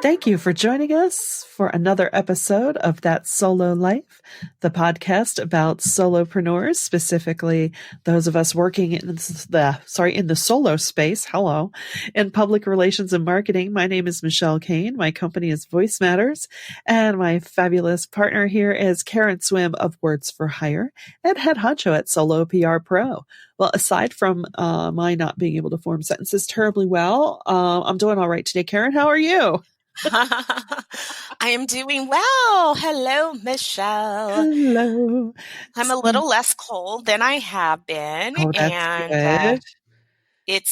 Thank you for joining us for another episode of That Solo Life, the podcast about solopreneurs, specifically those of us working in the solo space. Hello, in public relations and marketing. My name is Michelle Kane. My company is Voice Matters, and my fabulous partner here is Karen Swim of Words for Hire and head honcho at Solo PR Pro. Well, aside from my not being able to form sentences terribly well, I'm doing all right today. Karen, how are you? I am doing well. Hello, Michelle. Hello. I'm a little less cold than I have been. Oh, that's and good.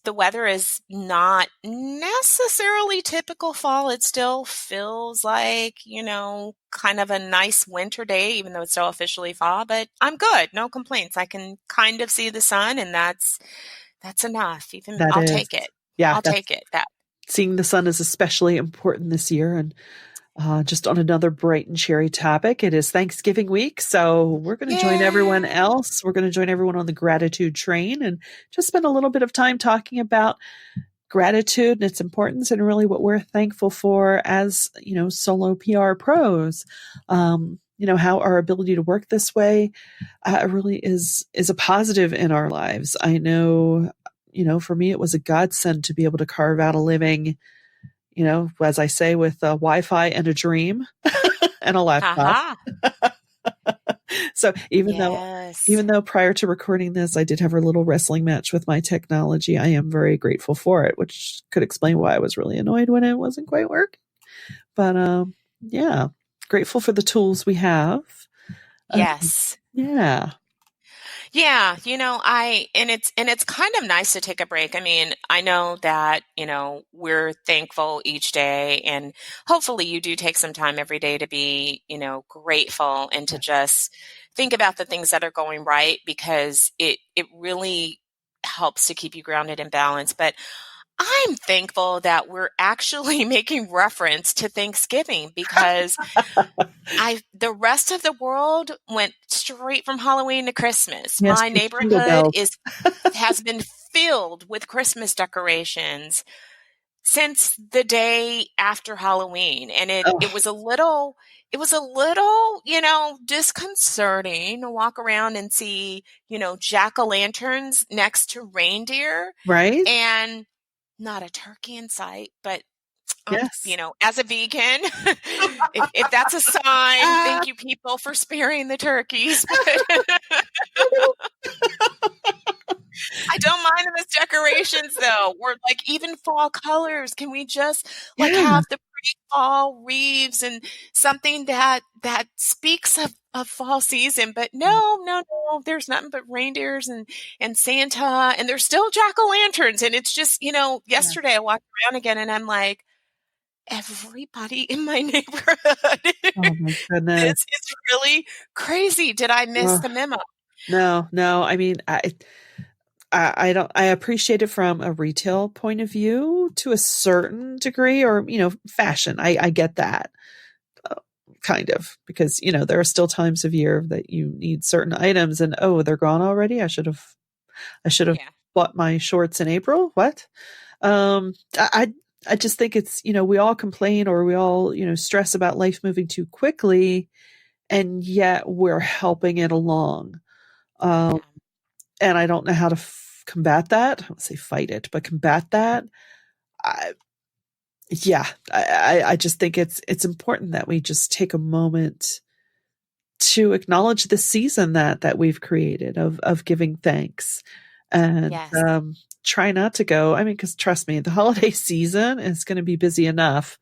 the weather is not necessarily typical fall. It still feels like, kind of a nice winter day, even though it's still officially fall, but I'm good. No complaints. I can kind of see the sun, and that's enough. I'll take it. Yeah, I'll take it. Seeing the sun is especially important this year. And just on another bright and cheery topic, it is Thanksgiving week. So we're going to join everyone else. We're going to join everyone on the gratitude train and just spend a little bit of time talking about gratitude and its importance and really what we're thankful for as, solo PR pros. How our ability to work this way really is a positive in our lives. I know, for me, it was a godsend to be able to carve out a living, as I say, with Wi-Fi and a dream and a laptop. So even though prior to recording this, I did have a little wrestling match with my technology, I am very grateful for it, which could explain why I was really annoyed when it wasn't quite working. But grateful for the tools we have. Yes. Yeah, it's kind of nice to take a break. I mean, I know that, we're thankful each day, and hopefully you do take some time every day to be, grateful and to just think about the things that are going right, because it really helps to keep you grounded and balanced. But I'm thankful that we're actually making reference to Thanksgiving, because the rest of the world went straight from Halloween to Christmas. Yes, my neighborhood has been filled with Christmas decorations since the day after Halloween. And it was a little, disconcerting to walk around and see, jack-o'-lanterns next to reindeer. Right. And not a turkey in sight, but yes. As a vegan, if that's a sign, thank you, people, for sparing the turkeys. I don't mind them as decorations, though. Or even fall colors. Can we just have the pretty fall wreaths and something that speaks of fall season? But no, there's nothing but reindeers and Santa, and there's still jack-o'-lanterns. And it's just, yesterday I walked around again and I'm like, everybody in my neighborhood. Oh my goodness. This is really crazy. Did I miss the memo? No. I mean, I appreciate it from a retail point of view to a certain degree, or, fashion. I get that kind of, because, there are still times of year that you need certain items and, they're gone already. I should have bought my shorts in April. What? I just think it's, we all complain, or we all, stress about life moving too quickly, and yet we're helping it along. And I don't know how to combat that. I don't say fight it, but combat that. I just think it's important that we just take a moment to acknowledge the season that we've created of giving thanks, and try not to go. I mean, because trust me, the holiday season is going to be busy enough.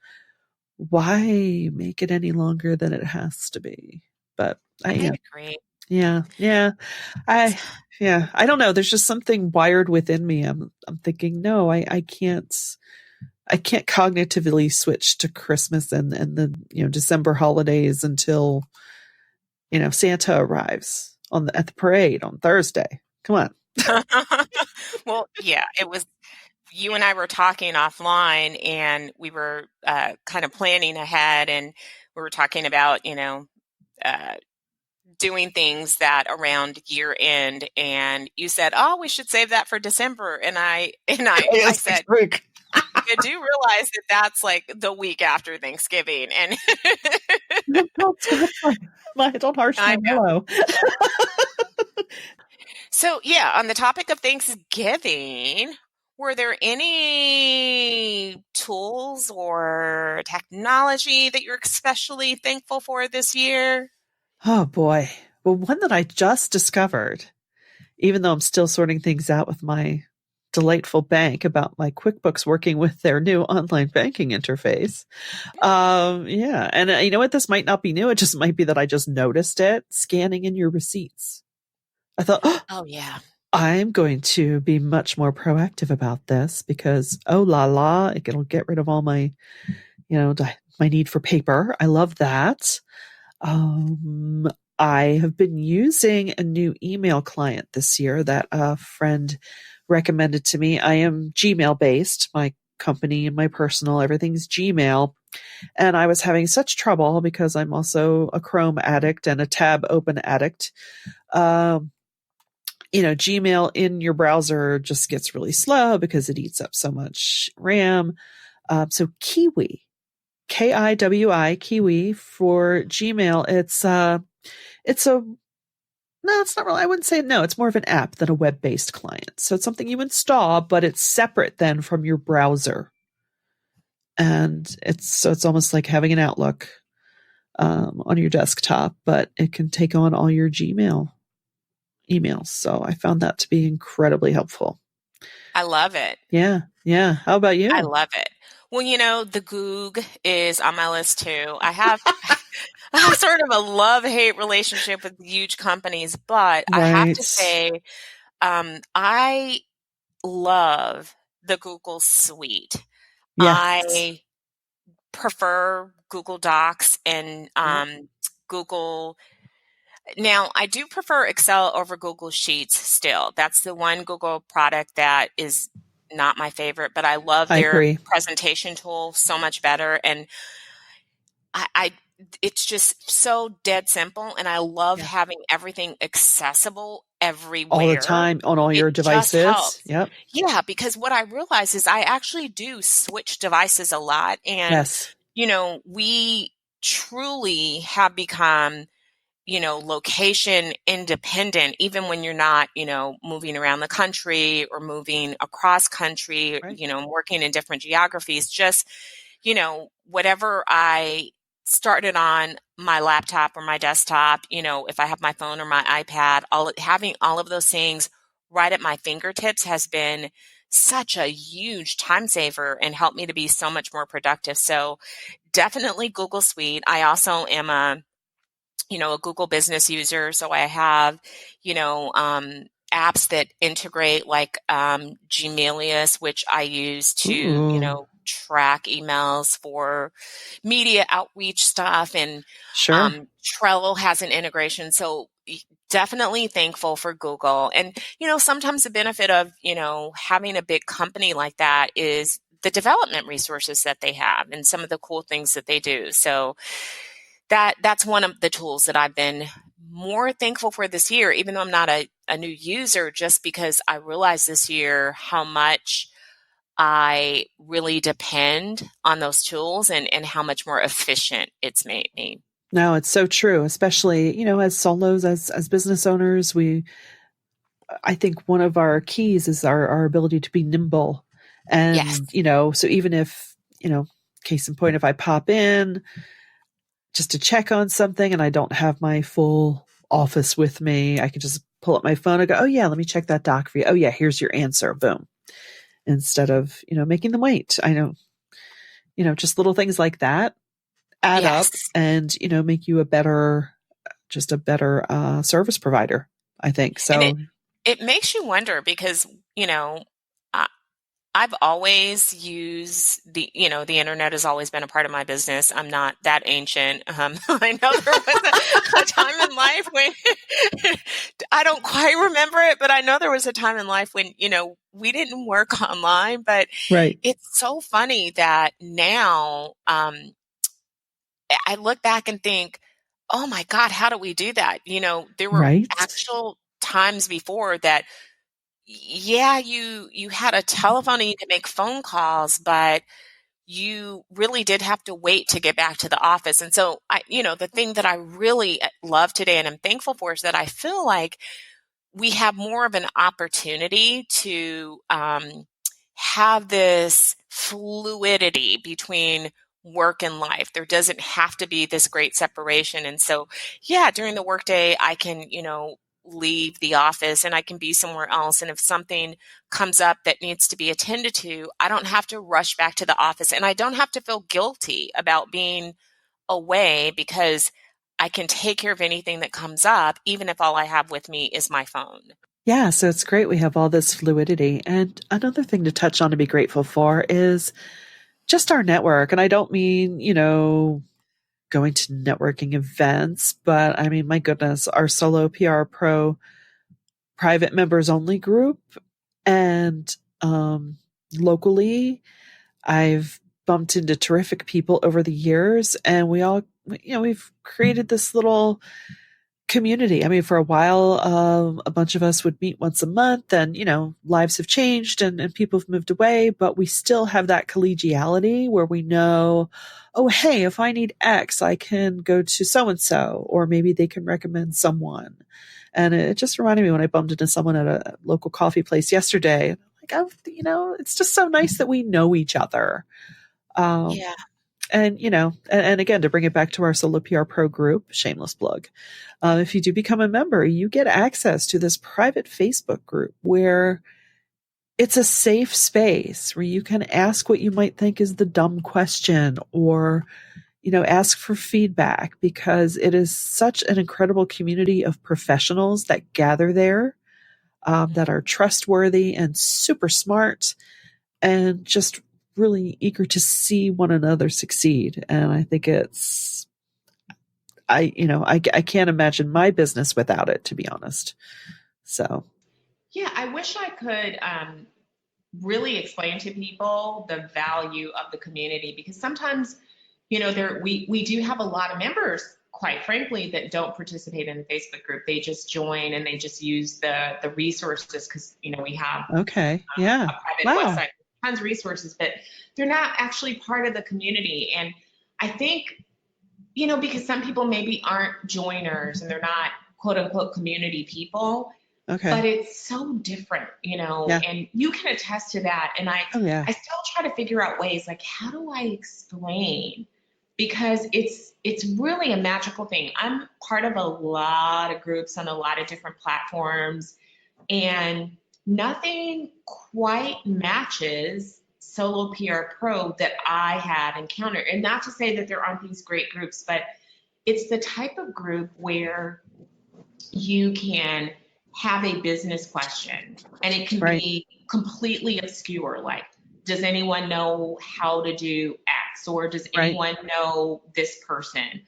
Why make it any longer than it has to be? But I agree. Yeah. I don't know. There's just something wired within me. I'm thinking, no, I can't cognitively switch to Christmas and the, December holidays until, Santa arrives at the parade on Thursday. Come on. Well, yeah, it was, you and I were talking offline, and we were kind of planning ahead, and we were talking about, doing things that around year end, and you said, we should save that for December. And I said, you do realize that that's like the week after Thanksgiving. And Don't scratch don't harsh I my know. mellow. So, yeah, on the topic of Thanksgiving, were there any tools or technology that you're especially thankful for this year? Oh boy. Well, one that I just discovered, even though I'm still sorting things out with my delightful bank about my QuickBooks working with their new online banking interface. Yeah. And you know what? This might not be new. It just might be that I just noticed it scanning in your receipts. I thought, oh, Oh, yeah. I'm going to be much more proactive about this because, oh la la, it'll get rid of all my, my need for paper. I love that. Um, I have been using a new email client this year that a friend recommended to me. I am Gmail based. My company and my personal, everything's Gmail. And I was having such trouble because I'm also a Chrome addict and a tab open addict. Um, Gmail in your browser just gets really slow because it eats up so much RAM. So Kiwi, Kiwi, Kiwi for Gmail. It's a no, it's not really. I wouldn't say no. It's more of an app than a web-based client. So it's something you install, but it's separate then from your browser, and it's almost like having an Outlook on your desktop, but it can take on all your Gmail emails. So I found that to be incredibly helpful. I love it. Yeah, yeah. How about I you? love it. Well, the Goog is on my list too. I have I have sort of a love-hate relationship with huge companies, but I have Right. to say, I love the Google Suite. Yes. I prefer Google Docs and Yep. Google. Now, I do prefer Excel over Google Sheets still. That's the one Google product that is not my favorite, but I love I their agree. presentation tool so much better. And I it's just so dead simple, and I love Yeah. having everything accessible All the everywhere. time on all It your just devices. helps. Yep. Yeah, because what I realize is I actually do switch devices a lot, and Yes. we truly have become location independent, even when you're not, moving around the country or moving across country, Right. working in different geographies. Just, whatever I started on my laptop or my desktop, if I have my phone or my iPad, having all of those things right at my fingertips has been such a huge time saver and helped me to be so much more productive. So definitely Google Suite. I also am a Google business user. So I have, apps that integrate like Gmailius, which I use to, Ooh. track emails for media outreach stuff. And Sure. Trello has an integration. So definitely thankful for Google. And, sometimes the benefit of, having a big company like that is the development resources that they have and some of the cool things that they do. So that's one of the tools that I've been more thankful for this year, even though I'm not a new user, just because I realized this year how much I really depend on those tools and how much more efficient it's made me. No, it's so true, especially, as solos, as business owners, I think one of our keys is our ability to be nimble. Yes. And, so even if, case in point, if I pop in just to check on something and I don't have my full office with me, I can just pull up my phone and go, oh yeah, let me check that doc for you. Oh yeah, here's your answer. Boom. Instead of, making them wait. I know, just little things like that add Yes. up and, make you just a better service provider, I think. And it, So, it makes you wonder because, I, I've always used the internet has always been a part of my business. I'm not that ancient. I know there was a time in life when I don't quite remember it, but I know there was a time in life when, we didn't work online, but right, it's so funny that now, I look back and think, oh my God, how do we do that? There were right. actual times before that yeah, you had a telephone and you could make phone calls, but you really did have to wait to get back to the office. And so the thing that I really love today and I'm thankful for is that I feel like we have more of an opportunity to have this fluidity between work and life. There doesn't have to be this great separation. And so, yeah, during the workday, I can, leave the office and I can be somewhere else. And if something comes up that needs to be attended to, I don't have to rush back to the office and I don't have to feel guilty about being away because I can take care of anything that comes up, even if all I have with me is my phone. Yeah, so it's great we have all this fluidity. And another thing to touch on to be grateful for is just our network. And I don't mean, going to networking events, but I mean, my goodness, our Solo PR Pro private members only group and locally, I've bumped into terrific people over the years, and we all, we've created this little community. I mean, for a while, a bunch of us would meet once a month, and lives have changed and people have moved away, but we still have that collegiality where we know, oh, hey, if I need X, I can go to so and so, or maybe they can recommend someone. And it just reminded me when I bumped into someone at a local coffee place yesterday. Like, it's just so nice that we know each other. Um, Yeah. and again, to bring it back to our Solo PR Pro group, shameless plug. If you do become a member, you get access to this private Facebook group where it's a safe space where you can ask what you might think is the dumb question or, ask for feedback because it is such an incredible community of professionals that gather there that are trustworthy and super smart and just really eager to see one another succeed. And I think I can't imagine my business without it, to be honest. So, Yeah, I wish I could really explain to people the value of the community because sometimes, we do have a lot of members, quite frankly, that don't participate in the Facebook group. They just join and they just use the resources because we have okay. Yeah. a private Wow. website, tons of resources, but they're not actually part of the community. And I think, because some people maybe aren't joiners and they're not quote unquote community people, but Okay. it's so different, Yeah. and you can attest to that. And I, Oh, yeah. I still try to figure out ways like, how do I explain? Because it's really a magical thing. I'm part of a lot of groups on a lot of different platforms, and nothing quite matches Solo PR Pro that I have encountered. And not to say that there aren't these great groups, but it's the type of group where you can have a business question and it can Right. be completely obscure. Like, does anyone know how to do X? Or does Right. anyone know this person?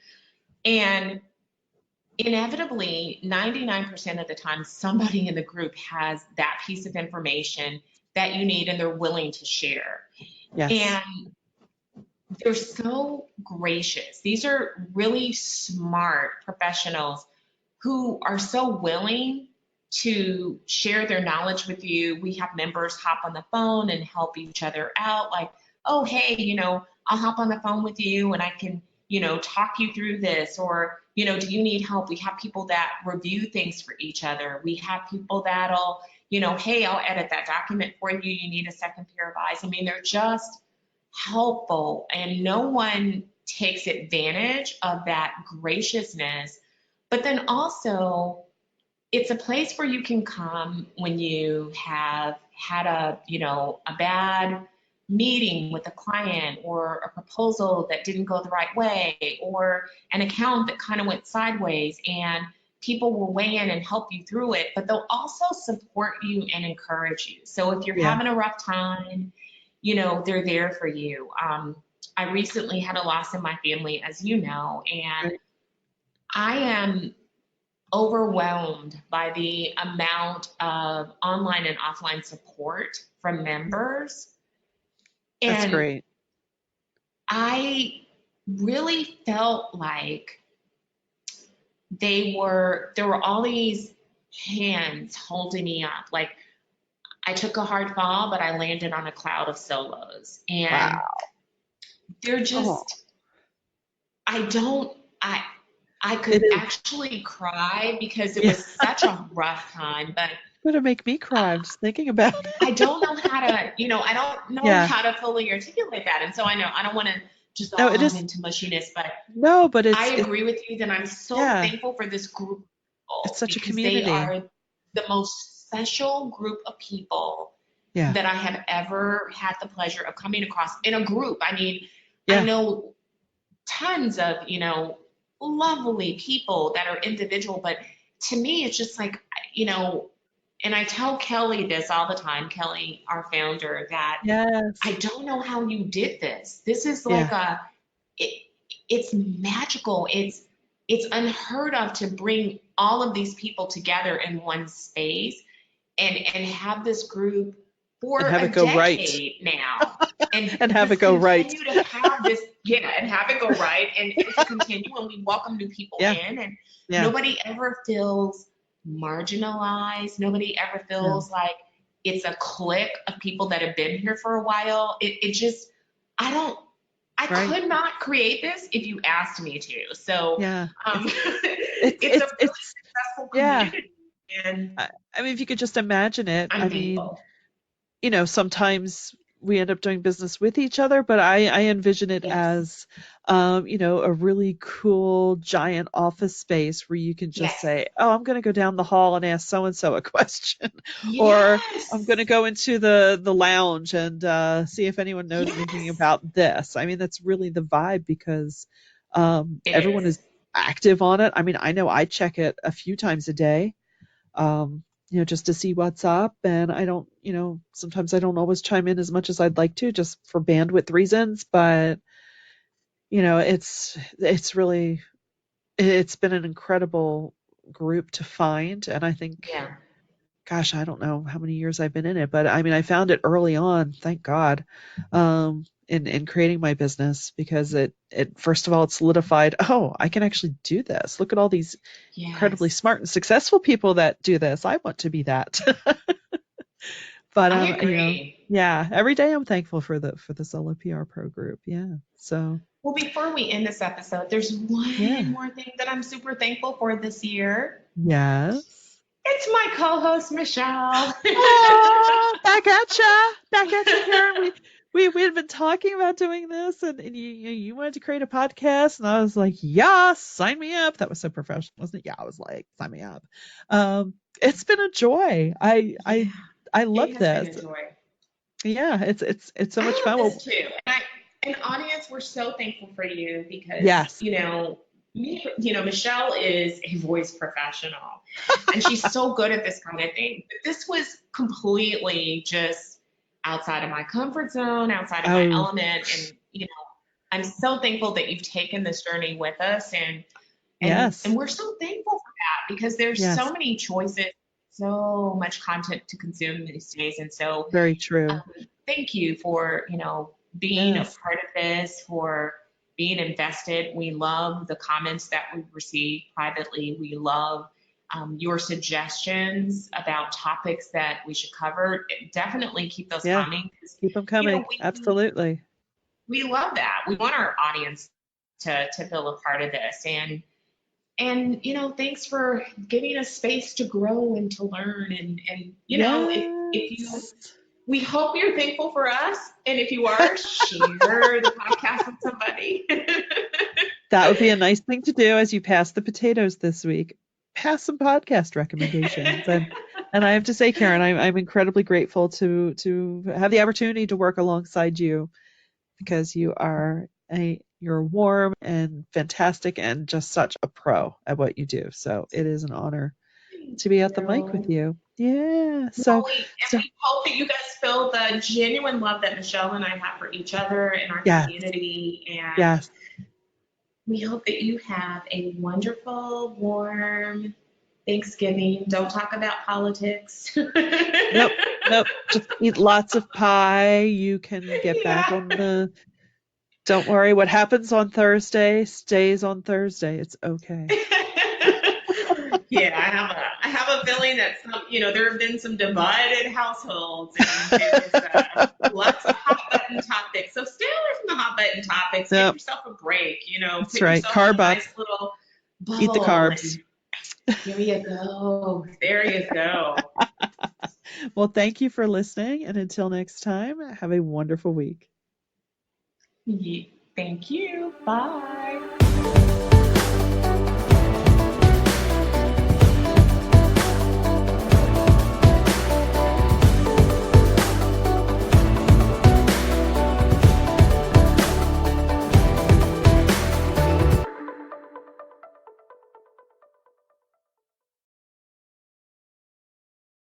And inevitably, 99% of the time, somebody in the group has that piece of information that you need and they're willing to share. Yes. And they're so gracious. These are really smart professionals who are so willing to share their knowledge with you. We have members hop on the phone and help each other out, like, oh, hey, I'll hop on the phone with you and I can, talk you through this. Or, do you need help? We have people that review things for each other. We have people that'll, hey, I'll edit that document for you. You need a second pair of eyes. I mean, they're just helpful and no one takes advantage of that graciousness. But then also, it's a place where you can come when you have had a bad meeting with a client or a proposal that didn't go the right way or an account that kind of went sideways, and people will weigh in and help you through it, but they'll also support you and encourage you. So if you're Yeah. having a rough time, they're there for you. I recently had a loss in my family, as you know, and Right. I am overwhelmed by the amount of online and offline support from members. That's And great. I really felt like there were all these hands holding me up. Like, I took a hard fall, but I landed on a cloud of solos. And Wow. they're Oh, just, I don't, I it could is. actually cry because it Yeah. was such a rough time, but Going to make me cry. I'm just thinking about I it. don't know how to, I don't know Yeah. how to fully articulate that. And so I know I don't want to No, it dissolve is. into mushiness, but No, but I it's, agree with you that I'm so yeah, thankful for this group of it's people such a because they community. are the most special group of people Yeah. that I have ever had the pleasure of coming across in a group. I mean, I Yeah. know tons of, lovely people that are individual, but to me, it's just like, you know, and I tell Kelly this all the time, Kelly, our founder, that I Yes. don't know how you did this. This is Yeah. like it, it's magical. It's unheard of to bring all of these people together in one space and have this group And for have a it go right. decade now and And have it just go right. continue to have this, yeah, and have it go right and to continue and we welcome new people Yeah. in and Yeah. nobody ever feels marginalized. Nobody ever No. feels like it's a clique of people that have been here for a while. It just, I don't, I Right. could not create this if you asked me to. So Yeah. It's, it's a really successful yeah. community and I mean, if you could just imagine it, I I'm mean, thankful. sometimes we end up doing business with each other, but I envision it Yes. as, a really cool giant office space where you can just Yes. say, "Oh, I'm going to go down the hall and ask so and so a question," or "I'm going to Yes. go into the lounge and see if anyone knows anything Yes. about this." I mean, that's really the vibe because It everyone is. is active on it. I mean, I know I check it a few times a day, just to see what's up. And I don't, sometimes I don't always chime in as much as I'd like to just for bandwidth reasons. But, it's been an incredible group to find. And I think, Yeah. gosh, I don't know how many years I've been in it, but I mean, I found it early on, thank God, in creating my business because it first of all, it solidified, oh, I can actually do this. Look at all these incredibly Yes. smart and successful people that do this. I want to be that. But I agree. yeah, every day I'm thankful for the Solo PR Pro group. Yeah. So Well, before we end this episode, there's yeah. one more thing that I'm super thankful for this year. Yes. It's my co-host, Michelle. Oh, back at you, Karen. We had been talking about doing this, and you wanted to create a podcast, and I was like, yeah, sign me up. That was so professional, wasn't it? Yeah, I was like, sign me up. It's been a joy. Yeah, I it love has been this. a joy. Yeah, it's so much I love fun. this Well, too. And audience, we're so thankful for you because, yes. Michelle is a voice professional and she's so good at this kind of thing. But this was completely just outside of my comfort zone, outside of my Oh, element. And, I'm so thankful that you've taken this journey with us and yes. we're so thankful for that because there's so Yes. many choices, so much content to consume these days. And so Very true. thank you for, being a Yes. part of this, for being invested. We love the comments that we receive privately. We love your suggestions about topics that we should cover. Definitely keep those Yeah. coming because, Keep them coming. we Absolutely. we love that. We want our audience to feel a part of this. And thanks for giving us space to grow and to learn. And if you Yes. we hope you're thankful for us. And if you are, share the podcast with somebody. That would be a nice thing to do as you pass the potatoes this week. Pass some podcast recommendations. And I have to say, Karen, I'm incredibly grateful to have the opportunity to work alongside you because you're warm and fantastic and just such a pro at what you do. So it is an honor Thank to be at the mic with you. you. Yeah. Well, So so we hope that you guys feel the genuine love that Michelle and I have for each other and our yes, community. And yes. we hope that you have a wonderful, warm Thanksgiving. Don't talk about politics. Nope, nope. Just eat lots of pie. You can get back Yeah. on the. Don't worry, what happens on Thursday stays on Thursday. It's okay. Yeah, I have a feeling that there have been some divided households, and there's lots of hot button topics. So stay away from the hot button topics. Give Yep. yourself a break. That's Put right. yourself Carb in a up. nice little bubble. Eat the carbs. There you go. There you go. Well, thank you for listening. And until next time, have a wonderful week. Thank you. Bye.